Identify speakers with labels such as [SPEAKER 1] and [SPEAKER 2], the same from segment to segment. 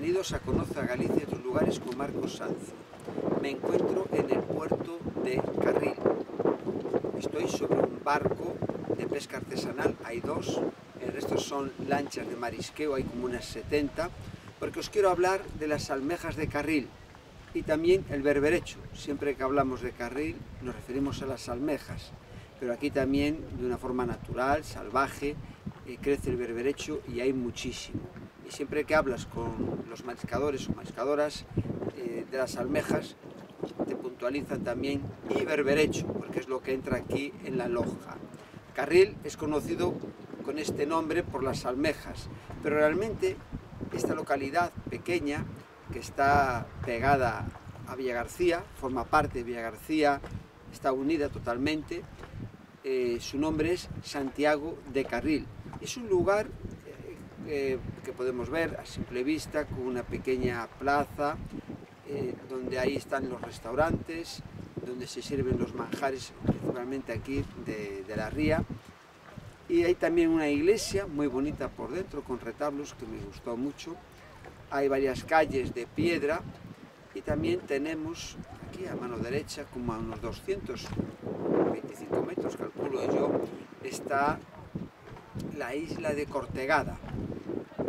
[SPEAKER 1] Bienvenidos a Conoce a Galicia y otros lugares con Marcos Sanz. Me encuentro en el puerto de Carril. Estoy sobre un barco de pesca artesanal, hay dos, el resto son lanchas de marisqueo, hay como unas 70, porque os quiero hablar de las almejas de Carril y también el berberecho. Siempre que hablamos de Carril nos referimos a las almejas, pero aquí también de una forma natural, salvaje, crece el berberecho y hay muchísimo. Y siempre que hablas con los mariscadores o mariscadoras de las almejas, te puntualizan también y berberecho, porque es lo que entra aquí en la lonja. Carril es conocido con este nombre por las almejas, pero realmente esta localidad pequeña que está pegada a Villagarcía, forma parte de Villagarcía, está unida totalmente, su nombre es Santiago de Carril. Es un lugar que podemos ver a simple vista con una pequeña plaza donde ahí están los restaurantes, donde se sirven los manjares, principalmente aquí de la ría. Y hay también una iglesia muy bonita por dentro con retablos que me gustó mucho. Hay varias calles de piedra y también tenemos aquí a mano derecha, como a unos 225 metros, calculo yo, está la isla de Cortegada,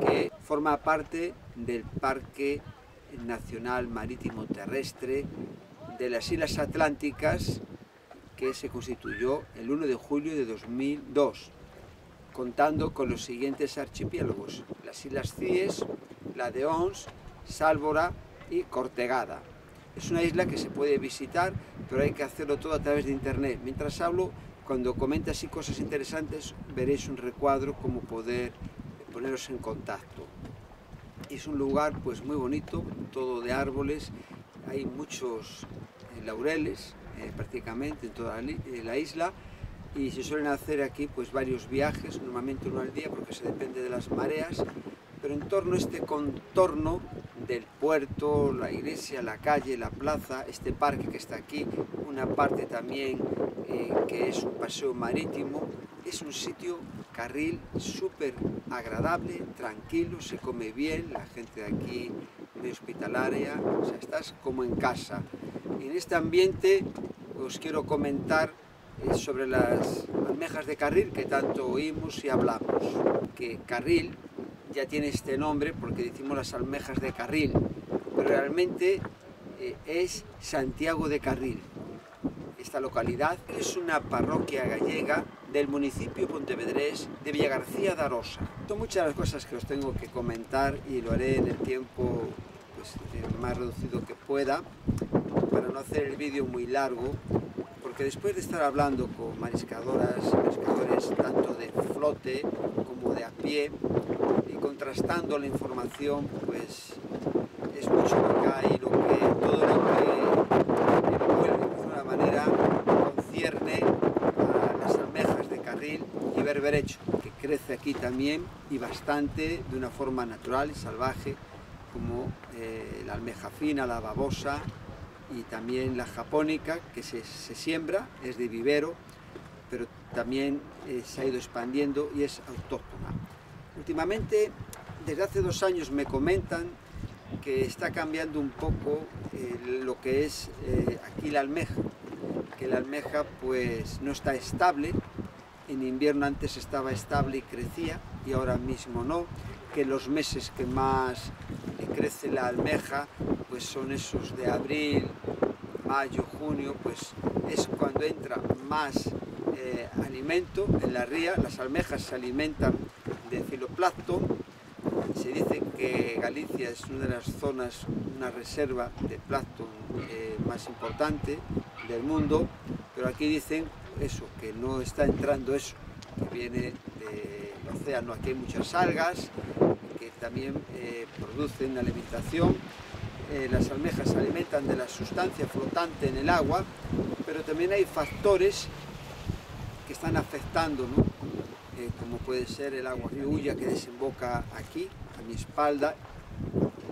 [SPEAKER 1] que forma parte del Parque Nacional Marítimo Terrestre de las Islas Atlánticas, que se constituyó el 1 de julio de 2002, contando con los siguientes archipiélagos: las Islas Cíes, la de Ons, Sálvora y Cortegada. Es una isla que se puede visitar, pero hay que hacerlo todo a través de internet. Mientras hablo, cuando comente así cosas interesantes, veréis un recuadro cómo poder poneros en contacto. Es un lugar pues muy bonito, todo de árboles, hay muchos laureles prácticamente en toda la isla, y se suelen hacer aquí pues varios viajes, normalmente uno al día porque se depende de las mareas, pero en torno a este contorno del puerto, la iglesia, la calle, la plaza, este parque que está aquí, una parte también que es un paseo marítimo, es un sitio, Carril, súper agradable, tranquilo, se come bien, la gente de aquí muy hospitalaria, o sea, estás como en casa. Y en este ambiente os quiero comentar sobre las almejas de Carril que tanto oímos y hablamos, que Carril ya tiene este nombre porque decimos las almejas de Carril, pero realmente es Santiago de Carril. Esta localidad es una parroquia gallega del municipio pontevedrés de Villagarcía de Arosa. Son muchas las cosas que os tengo que comentar y lo haré en el tiempo pues, más reducido que pueda, para no hacer el vídeo muy largo, porque después de estar hablando con mariscadoras, mariscadores tanto de flote como de a pie, y contrastando la información, pues es mucho lo que hay, todo lo que envuelve de una manera concierne a las almejas de Carril y berberecho, que crece aquí también y bastante de una forma natural y salvaje, como la almeja fina, la babosa y también la japónica, que se siembra, es de vivero, pero también se ha ido expandiendo y es autóctona. Últimamente, desde hace 2 años me comentan que está cambiando un poco lo que es aquí la almeja, que la almeja pues no está estable. En invierno antes estaba estable y crecía y ahora mismo no, que los meses que más crece la almeja pues son esos de abril, mayo, junio, pues es cuando entra más alimento en la ría. Las almejas se alimentan de fitoplancton. Se dice que Galicia es una de las zonas, una reserva de plancton más importante del mundo, pero aquí dicen eso, que no está entrando eso, que viene del océano. Aquí hay muchas algas que también producen alimentación. Las almejas se alimentan de la sustancia flotante en el agua, pero también hay factores que están afectando, ¿no? Como puede ser el agua río Ulla, que desemboca aquí, a mi espalda,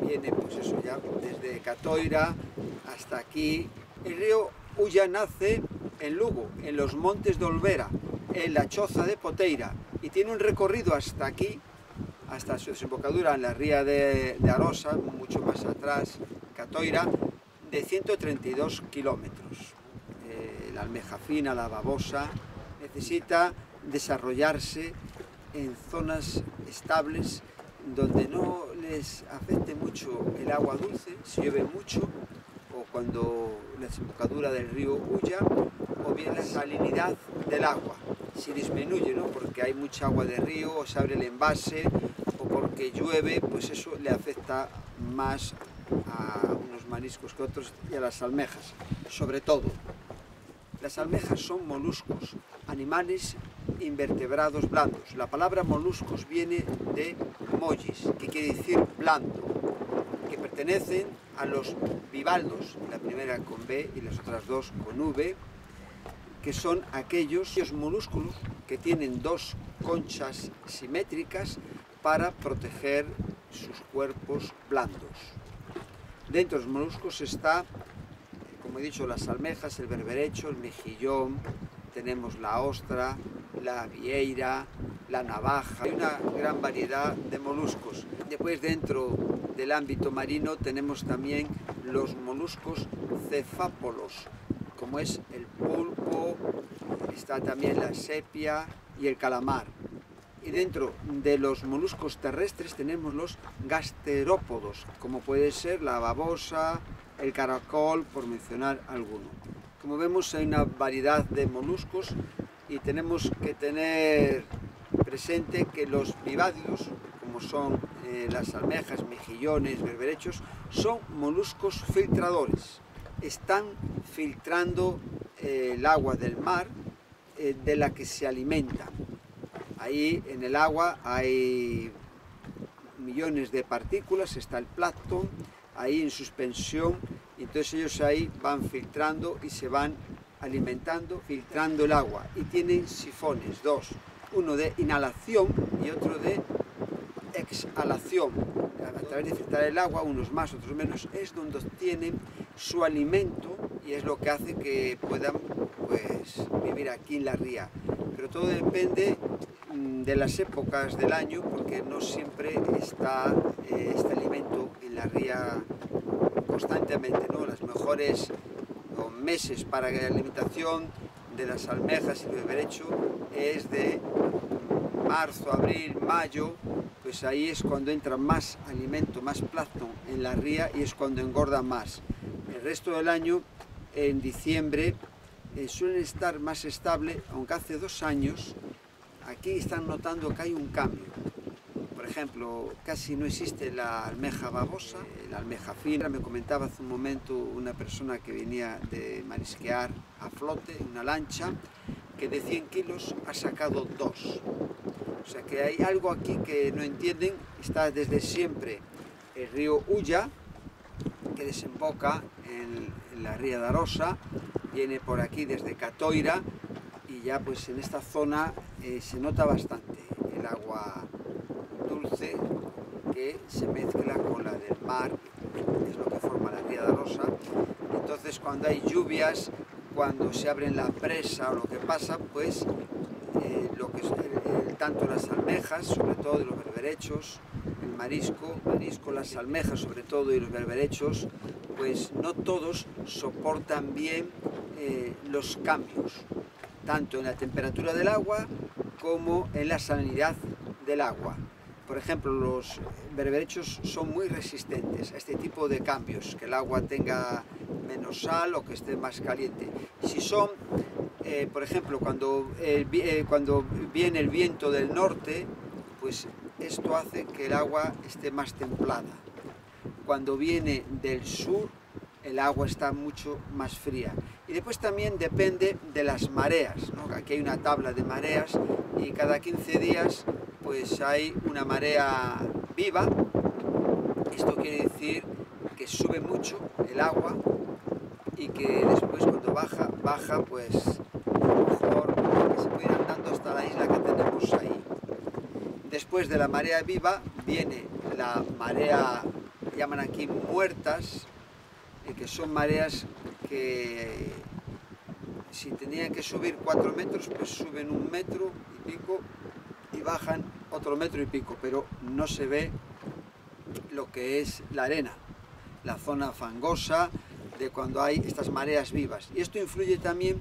[SPEAKER 1] viene pues eso ya desde Catoira hasta aquí. El río Ulla nace en Lugo, en los montes de Olvera, en la choza de Poteira, y tiene un recorrido hasta aquí, hasta su desembocadura en la ría de Arosa, mucho más atrás, Catoira, de 132 kilómetros. La almeja fina, la babosa, necesita desarrollarse en zonas estables donde no les afecte mucho el agua dulce, si llueve mucho, o cuando la desembocadura del río huya, o bien la salinidad del agua, si disminuye, ¿no? Porque hay mucha agua de río, o se abre el envase, o porque llueve, pues eso le afecta más a unos mariscos que otros y a las almejas, sobre todo. Las almejas son moluscos, animales invertebrados blandos. La palabra moluscos viene de mollis, que quiere decir blando, que pertenecen a los bivaldos, la primera con B y las otras dos con V, que son aquellos molúsculos que tienen dos conchas simétricas para proteger sus cuerpos blandos. Dentro de los moluscos está, como he dicho, las almejas, el berberecho, el mejillón, tenemos la ostra, la vieira, la navaja. Hay una gran variedad de moluscos. Después, dentro del ámbito marino, tenemos también los moluscos cefápolos, como es el pulpo, está también la sepia y el calamar. Y dentro de los moluscos terrestres tenemos los gasterópodos, como puede ser la babosa, el caracol, por mencionar alguno. Como vemos, hay una variedad de moluscos y tenemos que tener presente que los bivádidos, como son las almejas, mejillones, berberechos, son moluscos filtradores. Están filtrando el agua del mar de la que se alimentan. Ahí en el agua hay millones de partículas, está el plancton ahí en suspensión, y entonces ellos ahí van filtrando y se van alimentando, filtrando el agua, y tienen sifones, dos, uno de inhalación y otro de exhalación. A través de filtrar el agua, unos más, otros menos, es donde obtienen su alimento y es lo que hace que puedan pues vivir aquí en la ría. Pero todo depende de las épocas del año, porque no siempre está este alimento en la ría constantemente, ¿no? Las mejores meses para la alimentación de las almejas y el berberecho es de marzo, abril, mayo, pues ahí es cuando entra más alimento, más plancton en la ría y es cuando engorda más. El resto del año, en diciembre, suelen estar más estable, aunque hace 2 años aquí están notando que hay un cambio. Por ejemplo, casi no existe la almeja babosa, la almeja fina. Me comentaba hace un momento una persona que venía de marisquear a flote en una lancha, que de 100 kilos ha sacado 2. O sea que hay algo aquí que no entienden. Está desde siempre el río Ulla, que desemboca en la ría de Arosa, viene por aquí desde Catoira, y ya pues en esta zona se nota bastante el agua dulce que se mezcla con la del mar, es lo que forma la ría de Arosa. Entonces, cuando hay lluvias, cuando se abren la presa o lo que pasa, pues lo que es tanto las almejas, sobre todo, y los berberechos, el marisco, las almejas sobre todo y los berberechos, pues no todos soportan bien los cambios, tanto en la temperatura del agua como en la salinidad del agua. Por ejemplo, los berberechos son muy resistentes a este tipo de cambios, que el agua tenga menos sal o que esté más caliente. Si son, por ejemplo, cuando viene el viento del norte, pues esto hace que el agua esté más templada. Cuando viene del sur, el agua está mucho más fría. Y después también depende de las mareas, ¿no? Aquí hay una tabla de mareas y cada 15 días pues hay una marea viva. Esto quiere decir que sube mucho el agua y que después cuando baja pues mejor que se puede ir andando hasta la isla que tenemos ahí. Después de la marea viva viene la marea, llaman aquí muertas, que son mareas que si tenían que subir 4 metros, pues suben 1 metro y pico y bajan otro metro y pico, pero no se ve lo que es la arena, la zona fangosa de cuando hay estas mareas vivas. Y esto influye también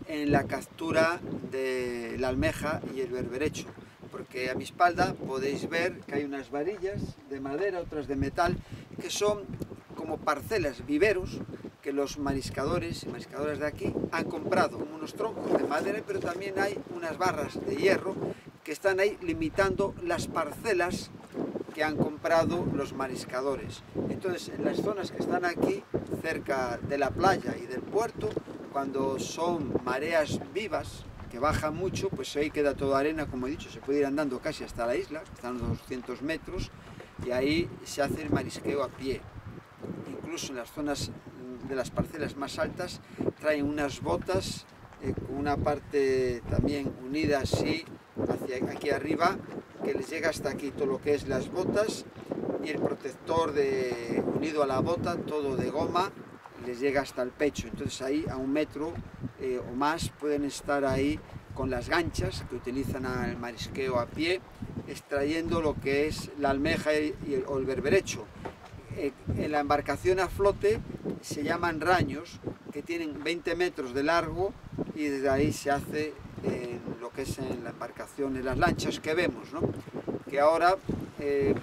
[SPEAKER 1] en la captura de la almeja y el berberecho, porque a mi espalda podéis ver que hay unas varillas de madera, otras de metal, que son como parcelas, viveros, que los mariscadores y mariscadoras de aquí han comprado, como unos troncos de madera, pero también hay unas barras de hierro que están ahí limitando las parcelas que han comprado los mariscadores. Entonces, en las zonas que están aquí, cerca de la playa y del puerto, cuando son mareas vivas, que bajan mucho, pues ahí queda toda arena, como he dicho, se puede ir andando casi hasta la isla, están unos 200 metros, y ahí se hace el marisqueo a pie. Incluso en las zonas de las parcelas más altas traen unas botas con una parte también unida así hacia aquí arriba, que les llega hasta aquí todo lo que es las botas, y el protector unido a la bota, todo de goma, les llega hasta el pecho. Entonces ahí a 1 metro o más pueden estar ahí con las ganchas que utilizan al marisqueo a pie, extrayendo lo que es la almeja o el berberecho. En la embarcación a flote se llaman raños, que tienen 20 metros de largo, y desde ahí se hace lo que es en la embarcación, en las lanchas que vemos, ¿no? Que ahora,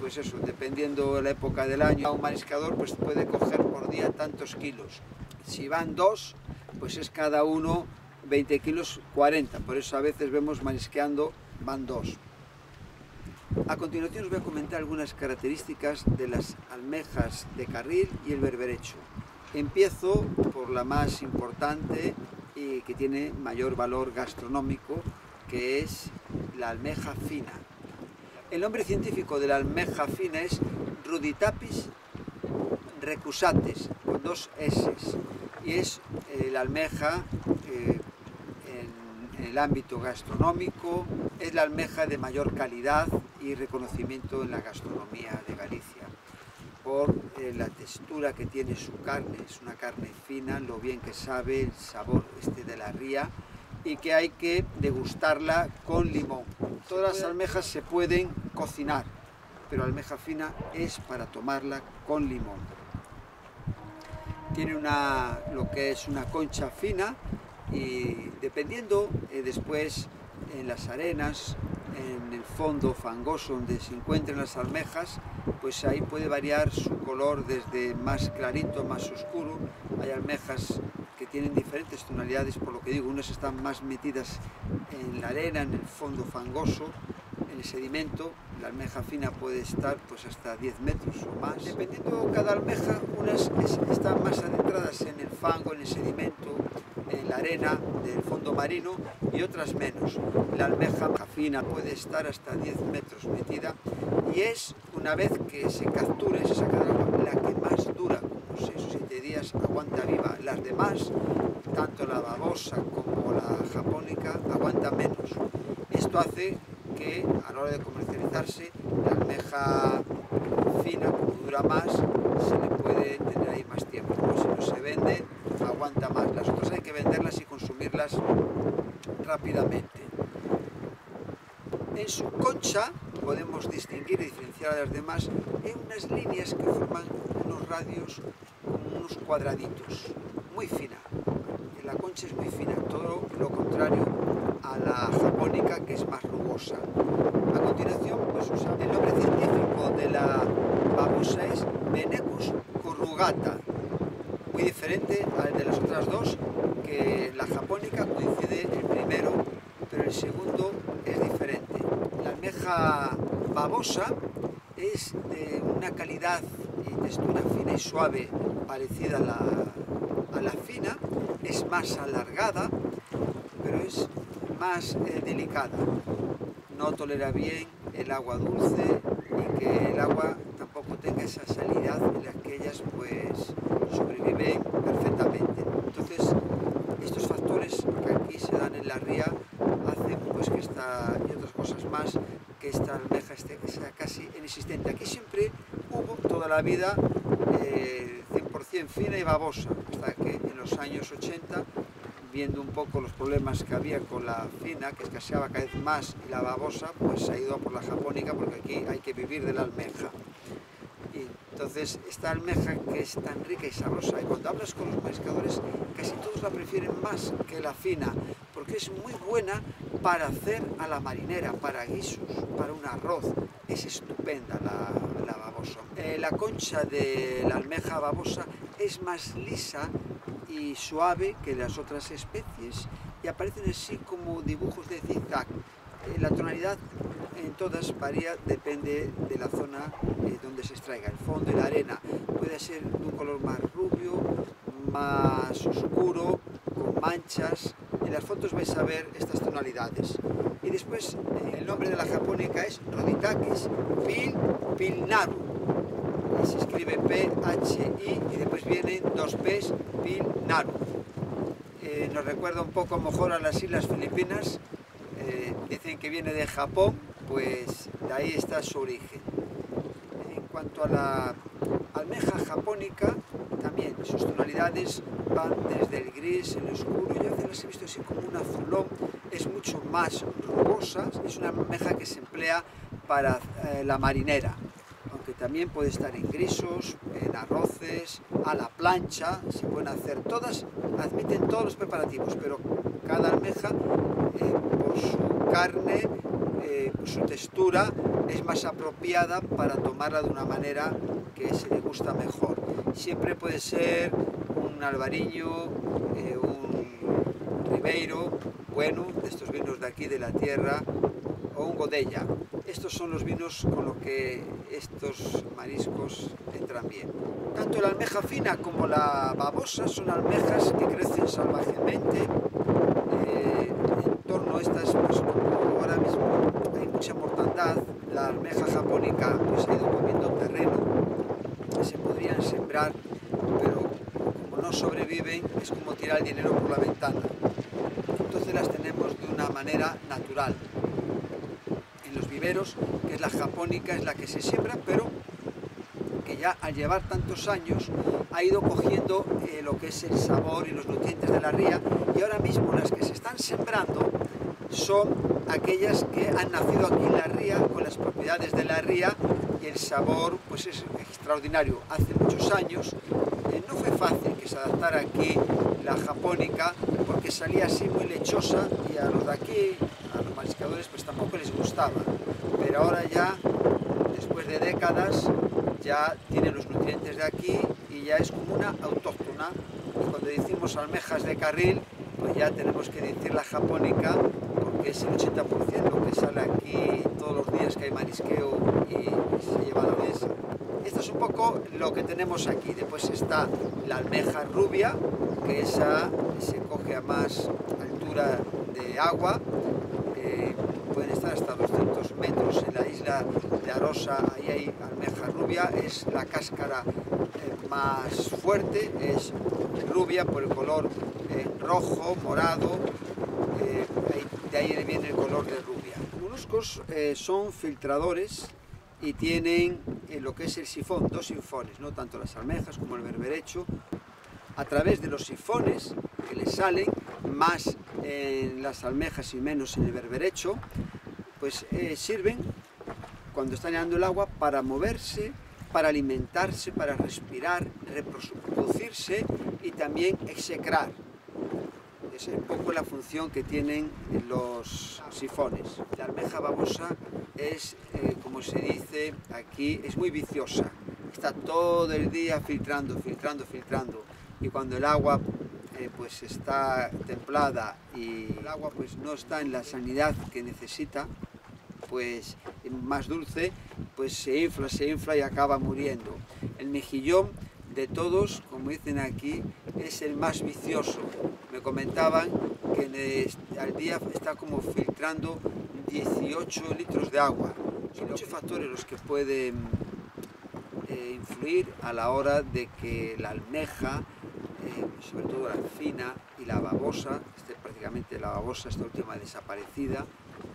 [SPEAKER 1] pues eso, dependiendo de la época del año, un mariscador pues puede coger por día tantos kilos. Si van 2, pues es cada uno 20 kilos, 40, por eso a veces vemos marisqueando, van 2. A continuación os voy a comentar algunas características de las almejas de carril y el berberecho. Empiezo por la más importante y que tiene mayor valor gastronómico, que es la almeja fina. El nombre científico de la almeja fina es Ruditapis recusates, con 2 S, y es la almeja en el ámbito gastronómico, es la almeja de mayor calidad y reconocimiento en la gastronomía de Galicia, por la textura que tiene su carne. Es una carne fina, lo bien que sabe, el sabor de la ría, y que hay que degustarla con limón. Todas las almejas se pueden cocinar, pero la almeja fina es para tomarla con limón. Tiene lo que es una concha fina, y dependiendo después en las arenas, en el fondo fangoso donde se encuentran las almejas, pues ahí puede variar su color desde más clarito, más oscuro. Hay almejas que tienen diferentes tonalidades, por lo que digo, unas están más metidas en la arena, en el fondo fangoso, en el sedimento. La almeja fina puede estar pues hasta 10 metros o más. Dependiendo de cada almeja, unas están más adentradas en el fango, en el sedimento, en la arena del fondo marino, y otras menos. La almeja fina puede estar hasta 10 metros metida, y es, una vez que se capture, se saca del agua, la que más dura, como 6 o 7 días aguanta viva. Las demás, tanto la babosa como la japónica, aguantan menos. Esto hace que a la hora de comercializarse, la almeja fina, como dura más, se le puede tener ahí más tiempo. Pues si no se vende, aguanta más. Las otras hay que venderlas y consumirlas rápidamente. En su concha podemos distinguir y diferenciar a las demás en unas líneas que forman unos radios, como unos cuadraditos, muy fina. La concha es muy fina, todo lo contrario a la japónica, que es más rugosa. A continuación, pues el nombre científico de la babosa es Venecus corrugata, muy diferente al de las otras dos, que la japónica coincide el primero, pero el segundo es diferente. La almeja babosa es de una calidad y textura fina y suave parecida a la fina, es más alargada, pero es más delicada. No tolera bien el agua dulce, y que el agua tampoco tenga esa salinidad en la que ellas pues sobreviven perfectamente. Entonces, estos factores que aquí se dan en la ría hacen pues que y otras cosas más, que esta almeja sea casi inexistente. Aquí siempre hubo toda la vida 100% fina y babosa, hasta que en los años 80 viendo un poco los problemas que había con la fina, que escaseaba cada vez más, y la babosa, pues se ha ido a por la japónica, porque aquí hay que vivir de la almeja. Y entonces esta almeja, que es tan rica y sabrosa, y cuando hablas con los pescadores casi todos la prefieren más que la fina, porque es muy buena para hacer a la marinera, para guisos, para un arroz. Es estupenda la babosa. La concha de la almeja babosa es más lisa y suave que las otras especies, y aparecen así como dibujos de zigzag. La tonalidad en todas varía, depende de la zona donde se extraiga. El fondo y la arena puede ser de un color más rubio, más oscuro, con manchas. En las fotos vais a ver estas tonalidades. Y después el nombre de la japónica es Rhoditachys pilnaru. Se escribe P-H-I y después vienen dos P's, pilnaru. Nos recuerda un poco a lo mejor a las Islas Filipinas. Dicen que viene de Japón, pues de ahí está su origen. En cuanto a la almeja japónica, también sus tonalidades van desde el gris, el oscuro, yo a veces las he visto así como un azulón, es mucho más rugosa, es una almeja que se emplea para la marinera, aunque también puede estar en grisos, en arroces, a la plancha, se pueden hacer todas, admiten todos los preparativos, pero cada almeja por su carne, su textura, es más apropiada para tomarla de una manera que se le gusta mejor. Siempre puede ser un albariño, un ribeiro, bueno, de estos vinos de aquí de la tierra, o un godella. Estos son los vinos con los que estos mariscos entran bien. Tanto la almeja fina como la babosa son almejas que crecen salvajemente. En torno a estas, pues como ahora mismo hay mucha mortandad, la almeja japónica pues ha ido comiendo terreno, se podrían sembrar, pero como no sobreviven, es como tirar el dinero por la ventana. Entonces las tenemos de una manera natural. En los viveros, que es la japónica, es la que se siembra, pero que ya al llevar tantos años ha ido cogiendo lo que es el sabor y los nutrientes de la ría, y ahora mismo las que se están sembrando son aquellas que han nacido aquí en la ría, con las propiedades de la ría, y el sabor pues es extraordinario. Hace muchos años no fue fácil que se adaptara aquí la japónica, porque salía así muy lechosa, y a los de aquí, a los mariscadores, pues tampoco les gustaba, pero ahora ya, después de décadas, ya tiene los nutrientes de aquí y ya es como una autóctona. Y cuando decimos almejas de carril, pues ya tenemos que decir la japónica, porque es el 80% que sale aquí todos los días que hay marisqueo y se lleva a la mesa. Esto es un poco lo que tenemos aquí. Después está la almeja rubia, que esa se coge a más altura de agua. Pueden estar hasta 200 metros en la isla de Arosa, ahí hay almeja rubia, es la cáscara más fuerte, es rubia por el color rojo, morado, de ahí viene el color de rubia. Los moluscos son filtradores y tienen lo que es el sifón, dos sifones, ¿no? Tanto las almejas como el berberecho. A través de los sifones que les salen, más en las almejas y menos en el berberecho, pues sirven cuando están llenando el agua para moverse, para alimentarse, para respirar, reproducirse y también execrar. Esa es un poco la función que tienen los sifones. La almeja babosa es, como se dice aquí, es muy viciosa. Está todo el día filtrando, filtrando, filtrando. Y cuando el agua pues está templada y el agua pues no está en la salinidad que necesita, pues más dulce, pues se infla y acaba muriendo. El mejillón de todos, como dicen aquí, es el más vicioso. Me comentaban que al día está como filtrando 18 litros de agua. Son muchos factores los que pueden influir a la hora de que la almeja, sobre todo la fina y la babosa, prácticamente la babosa, esta última desaparecida.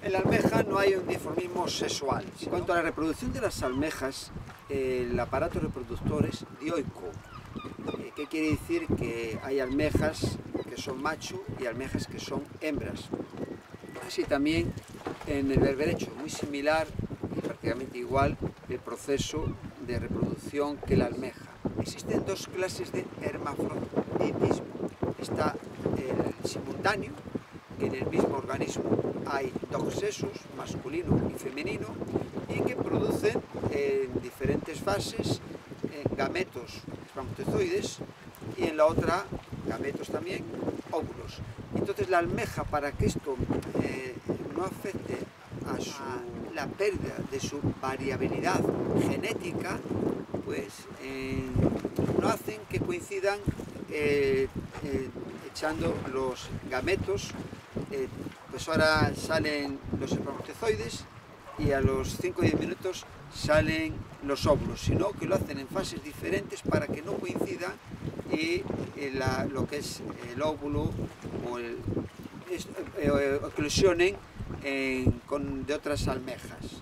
[SPEAKER 1] En la almeja no hay un dimorfismo sexual. En cuanto a la reproducción de las almejas, el aparato reproductor es dioico. ¿Qué quiere decir? Que hay almejas que son macho y almejas que son hembras. Así también en el berberecho, muy similar y prácticamente igual el proceso de reproducción que la almeja. Existen dos clases de hermafroditismo. Está el simultáneo, que en el mismo organismo hay dos sexos, masculino y femenino, y que producen en diferentes fases gametos, espermatozoides, y en la otra gametos también, óvulos. Entonces la almeja, para que esto no afecte a la pérdida de su variabilidad genética, pues no hacen que coincidan echando los gametos, pues ahora salen los espermatozoides y a los 5 o 10 minutos salen los óvulos, sino que lo hacen en fases diferentes para que no coincidan y lo que es el óvulo o eclosionen de otras almejas.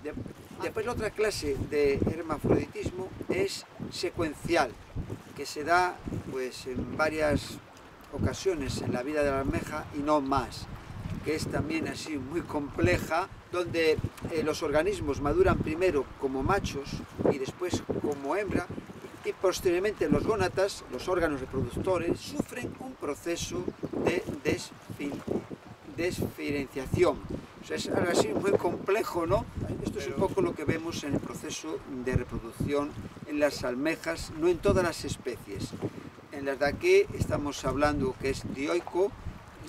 [SPEAKER 1] Después la otra clase de hermafroditismo es secuencial, que se da pues en varias ocasiones en la vida de la almeja y no más, que es también así muy compleja, donde los organismos maduran primero como machos y después como hembra, y posteriormente los gónatas, los órganos reproductores, sufren un proceso de desdiferenciación. O sea, es algo así muy complejo, ¿no? Esto es un poco lo que vemos en el proceso de reproducción en las almejas, no en todas las especies. En las de aquí estamos hablando que es dioico,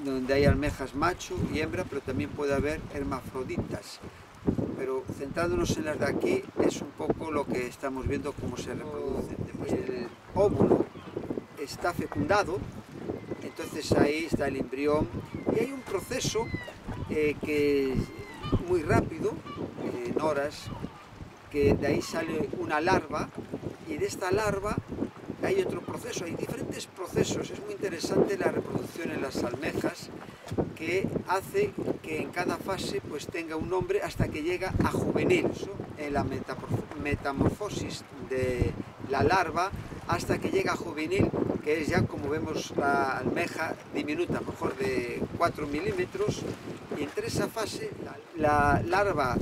[SPEAKER 1] donde hay almejas macho y hembra, pero también puede haber hermafroditas. Pero centrándonos en las de aquí es un poco lo que estamos viendo cómo se reproducen. Después el óvulo está fecundado, entonces ahí está el embrión y hay un proceso que es muy rápido, en horas, que de ahí sale una larva y de esta larva hay otro proceso, hay diferentes procesos. Es muy interesante la reproducción en las almejas, que hace que en cada fase pues tenga un nombre hasta que llega a juvenil. En la metamorfosis de la larva hasta que llega a juvenil, que es ya como vemos la almeja diminuta, mejor de 4 milímetros, y entre esa fase la larva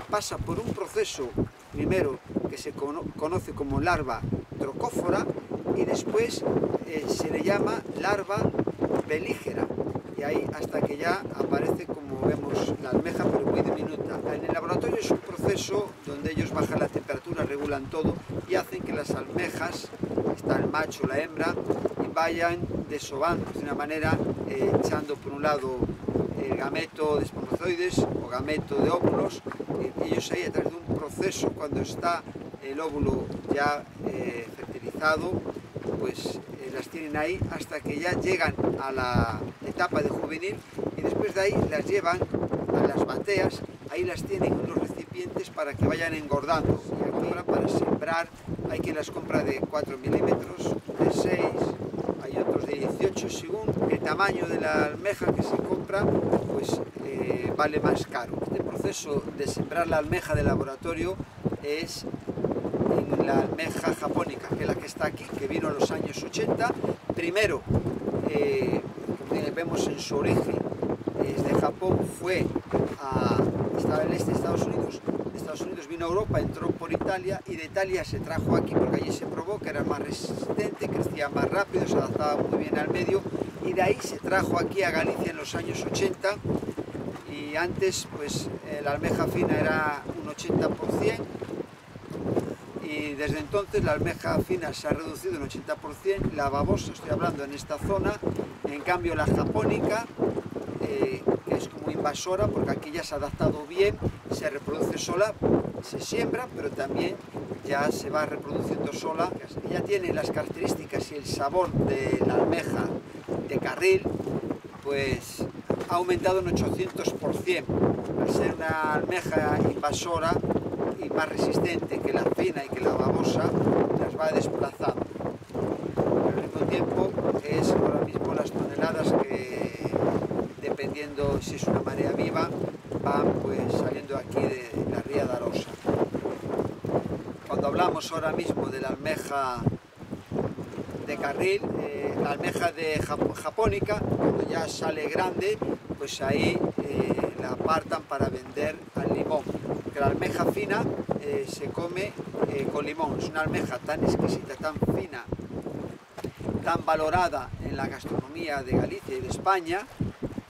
[SPEAKER 1] pasa por un proceso primero que se conoce como larva trocófora y después se le llama larva belígera, y ahí hasta que ya aparece como vemos la almeja, pero muy diminuta. En el laboratorio es un proceso donde ellos bajan la temperatura, regulan todo y hacen que las almejas, está el macho, la hembra, y vayan desovando de una manera, echando por un lado el gameto de espermatozoides o gameto de óvulos, y ellos ahí a través de un proceso, cuando está el óvulo ya fertilizado, pues las tienen ahí hasta que ya llegan a la etapa de juvenil, y después de ahí las llevan a las bateas, ahí las tienen en los recipientes para que vayan engordando. Y aquí para sembrar hay quien las compra de 4 milímetros, de 6, hay otros de 18, según el tamaño de la almeja que se compra, pues vale más caro. Este proceso de sembrar la almeja de laboratorio es en la almeja japónica, que es la que está aquí, que vino en los años 80. Primero, vemos en su origen, desde Japón estaba en el este de Estados Unidos, vino a Europa, entró por Italia, y de Italia se trajo aquí porque allí se probó que era más resistente, crecía más rápido, se adaptaba muy bien al medio, y de ahí se trajo aquí a Galicia en los años 80, y antes pues la almeja fina era un 80%, y desde entonces la almeja fina se ha reducido un 80%, la babosa, estoy hablando en esta zona, en cambio la japónica, que es como invasora, porque aquí ya se ha adaptado bien, se reproduce sola, se siembra, pero también ya se va reproduciendo sola. Ella tiene las características y el sabor de la almeja de carril, pues ha aumentado un 800%, al ser una almeja invasora y más resistente que la fina y que la babosa, las va desplazando. Pero al mismo tiempo es ahora mismo las toneladas que, dependiendo si es una marea viva, van pues saliendo aquí de la ría de Arosa. Cuando hablamos ahora mismo de la almeja de Carril, la almeja de japónica, cuando ya sale grande, pues ahí la apartan para vender al limón. Que la almeja fina se come con limón. Es una almeja tan exquisita, tan fina, tan valorada en la gastronomía de Galicia y de España,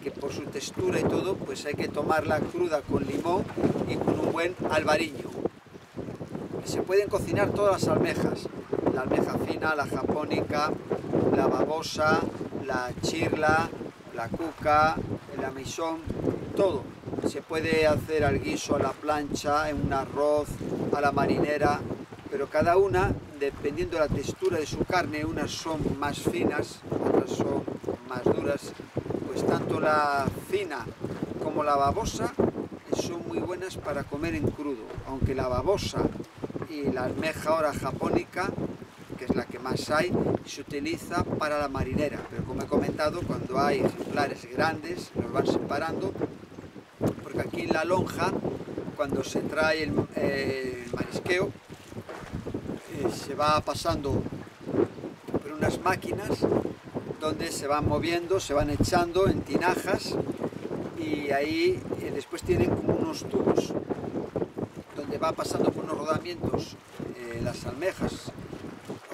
[SPEAKER 1] que por su textura y todo, pues hay que tomarla cruda con limón y con un buen albariño. Se pueden cocinar todas las almejas, la almeja fina, la japónica, la babosa, la chirla, la cuca, la misón, todo. Se puede hacer al guiso, a la plancha, en un arroz, a la marinera, pero cada una, dependiendo de la textura de su carne, unas son más finas, otras son más duras, pues tanto la fina como la babosa son muy buenas para comer en crudo, aunque la babosa y la almeja ahora japónica, que es la que más hay, se utiliza para la marinera, pero como he comentado, cuando hay ejemplares grandes los van separando, porque aquí en la lonja, cuando se trae el marisqueo, se va pasando por unas máquinas donde se van moviendo, se van echando en tinajas, y ahí después tienen como unos tubos donde va pasando por unos rodamientos las almejas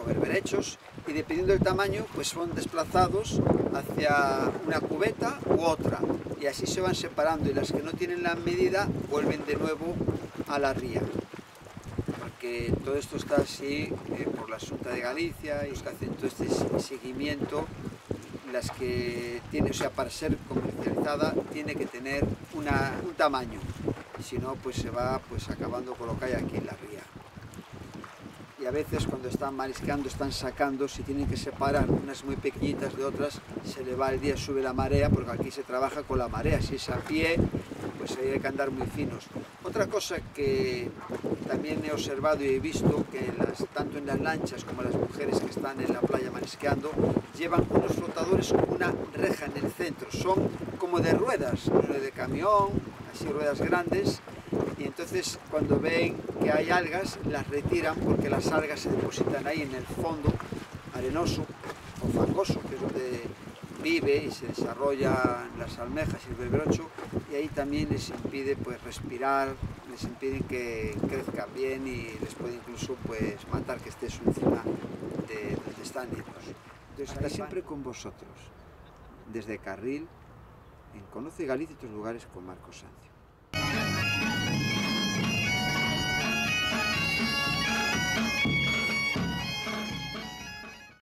[SPEAKER 1] o berberechos, y dependiendo del tamaño pues son desplazados hacia una cubeta u otra, y así se van separando, y las que no tienen la medida vuelven de nuevo a la ría. Porque todo esto está así por la Xunta de Galicia, y los que hacen todo este seguimiento, las que tiene, o sea, para ser comercializada tiene que tener un tamaño, si no pues se va pues acabando con lo que hay aquí en la ría. Y a veces cuando están mariscando, están sacando, si tienen que separar unas muy pequeñitas de otras, se le va el día, sube la marea, porque aquí se trabaja con la marea, si es a pie, pues ahí hay que andar muy finos. Otra cosa que también he observado y he visto, que tanto en las lanchas como las mujeres que están en la playa marisqueando, llevan unos flotadores con una reja en el centro, son como de ruedas, de camión, así ruedas grandes, y entonces cuando ven que hay algas, las retiran, porque las algas se depositan ahí en el fondo arenoso o fangoso, que es donde vive y se desarrollan las almejas y el berberocho, y ahí también les impide pues respirar, les impide que crezcan bien, y les puede incluso pues matar, que estés encima de donde están ellos. Entonces está siempre con vosotros, desde Carril, en Conoce Galicia y otros lugares, con Marcos Sancio.